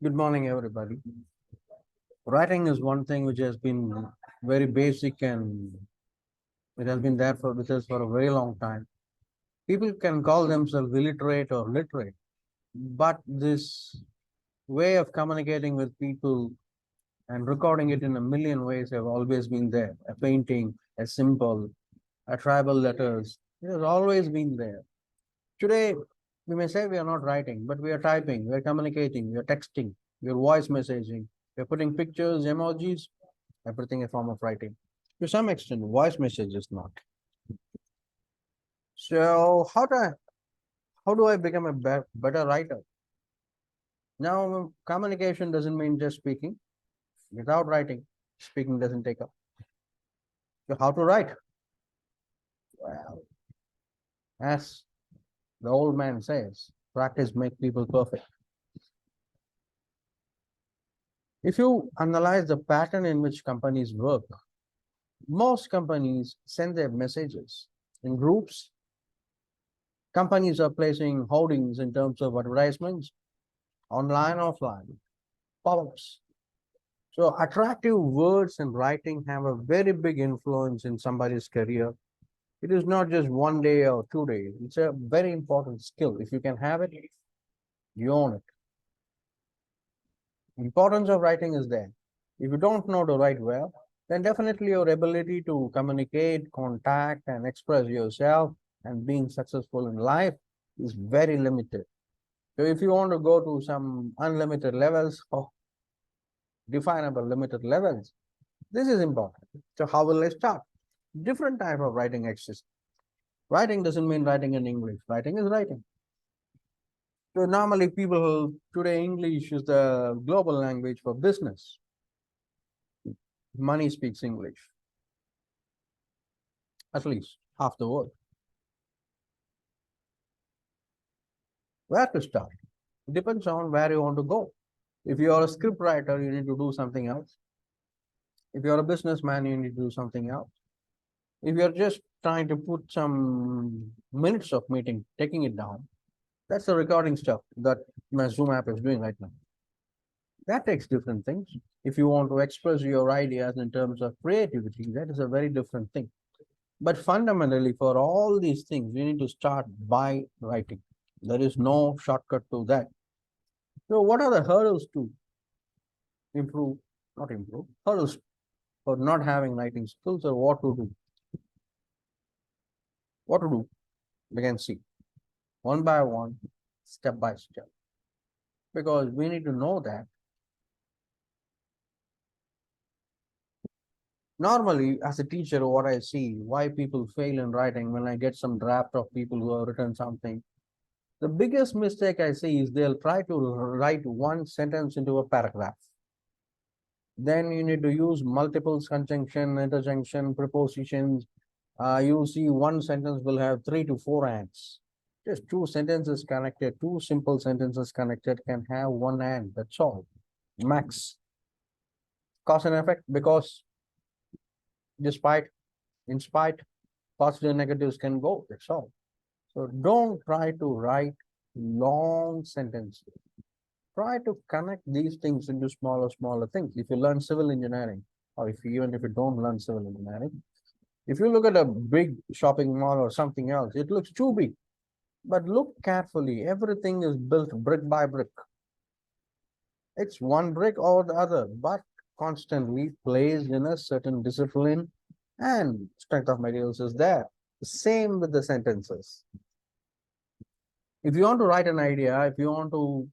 Good morning, everybody. Writing is one thing which has been very basic and it has been there with us for a very long time. People can call themselves illiterate or literate, but this way of communicating with people and recording it in a million ways have always been there. A painting, a symbol, a tribal letters, it has always been there. Today, we may say we are not writing, but we are typing, we are communicating, we are texting, we are voice messaging, we are putting pictures, emojis, everything a form of writing. To some extent, voice message is not. So how do I become a better writer? Now, communication doesn't mean just speaking. Without writing, speaking doesn't take up. So how to write? Well, as the old man says, practice makes people perfect. If you analyze the pattern in which companies work, most companies send their messages in groups. Companies are placing hoardings in terms of advertisements, online, offline, pop-ups. So attractive words and writing have a very big influence in somebody's career. It is not just one day or 2 days. It's a very important skill. If you can have it, you own it. Importance of writing is there. If you don't know to write well, then definitely your ability to communicate, contact, and express yourself and being successful in life is very limited. So if you want to go to some unlimited levels or definable limited levels, this is important. So how will I start? Different type of writing exists. Writing doesn't mean writing in English. Writing is writing. So normally people today English is the global language for business. Money speaks English, at least half the world. Where to start? It depends on where you want to go. If you are a script writer, you need to do something else. If you're a businessman, you need to do something else. If you're just trying to put some minutes of meeting, taking it down, that's the recording stuff that my Zoom app is doing right now. That takes different things. If you want to express your ideas in terms of creativity, that is a very different thing. But fundamentally, for all these things, you need to start by writing. There is no shortcut to that. So, what are the hurdles to improve, not improve, hurdles for not having writing skills or what to do? What to do? We can see one by one, step by step. Because we need to know that normally, as a teacher, what I see, why people fail in writing when I get some draft of people who have written something, the biggest mistake I see is they'll try to write one sentence into a paragraph. Then you need to use multiple conjunction, interjunction, prepositions. You see one sentence will have 3 to 4 ands. Just two sentences connected, two simple sentences connected can have one and. That's all. Max. Cause and effect because despite, in spite, positive and negatives can go. That's all. So don't try to write long sentences. Try to connect these things into smaller things. If you learn civil engineering, or even if you don't learn civil engineering, if you look at a big shopping mall or something else, it looks too big. But look carefully, everything is built brick by brick. It's one brick or the other, but constantly placed in a certain discipline and strength of materials is there. Same with the sentences. If you want to write an idea, if you want to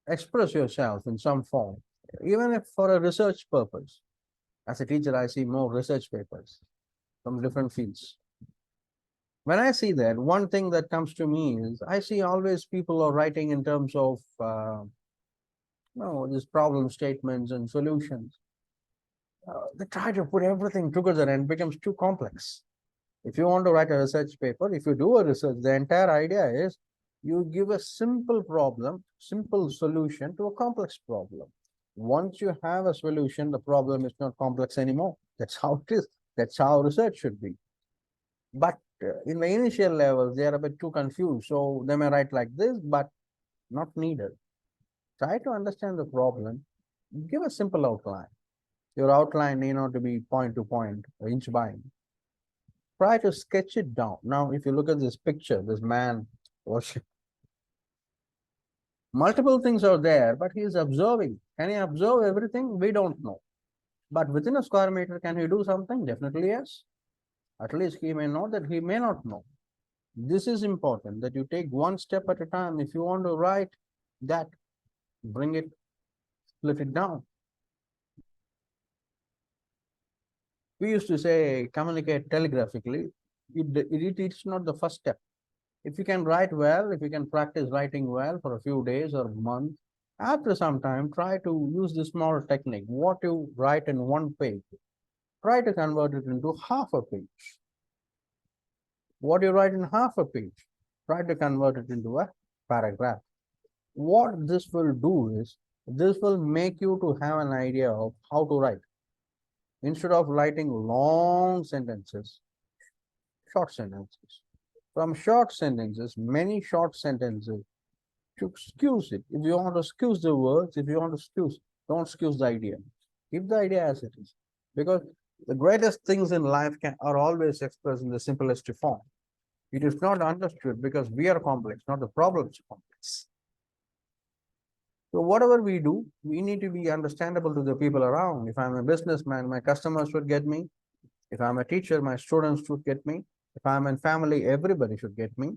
express yourself in some form, even if for a research purpose, as a teacher, I see more research papers from different fields. When I see that, one thing that comes to me is I see always people are writing in terms of these problem statements and solutions. They try to put everything together and it becomes too complex. If you want to write a research paper, if you do a research, the entire idea is you give a simple problem, simple solution to a complex problem. Once you have a solution, the problem is not complex anymore. That's how it is. That's how research should be. But in the initial levels, they are a bit too confused. So they may write like this, but not needed. Try to understand the problem. Give a simple outline. Your outline need not to be point to point or inch by inch. Try to sketch it down. Now, if you look at this picture, this man was multiple things are there, but he is observing. Can he observe everything? We don't know. But within a square meter, can he do something? Definitely yes. At least he may know that he may not know. This is important that you take one step at a time. If you want to write that, bring it, split it down. We used to say communicate telegraphically. It's not the first step. If you can write well, if you can practice writing well for a few days or month, after some time, try to use this small technique. What you write in one page, try to convert it into half a page. What you write in half a page, try to convert it into a paragraph. What this will do is, this will make you to have an idea of how to write. Instead of writing long sentences, short sentences. From short sentences, many short sentences, to excuse it. If you want to excuse the words, if you want to excuse, don't excuse the idea. Keep the idea as it is. Because the greatest things in life are always expressed in the simplest form. It is not understood because we are complex, not the problems are complex. So whatever we do, we need to be understandable to the people around. If I'm a businessman, my customers should get me. If I'm a teacher, my students should get me. If I'm in family, everybody should get me.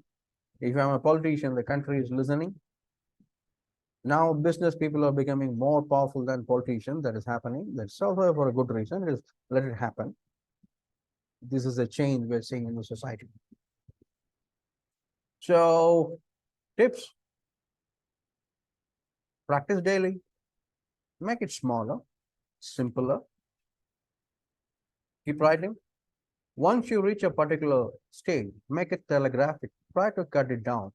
If I'm a politician, the country is listening. Now business people are becoming more powerful than politicians. That is happening. That's also for a good reason. It is, let it happen. This is a change we're seeing in the society. So tips, practice daily, make it smaller, simpler, keep writing. Once you reach a particular stage, make it telegraphic. Try to cut it down.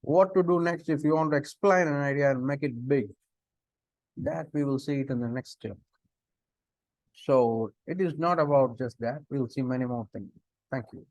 What to do next if you want to explain an idea and make it big? That we will see it in the next step. So it is not about just that. We'll see many more things. Thank you.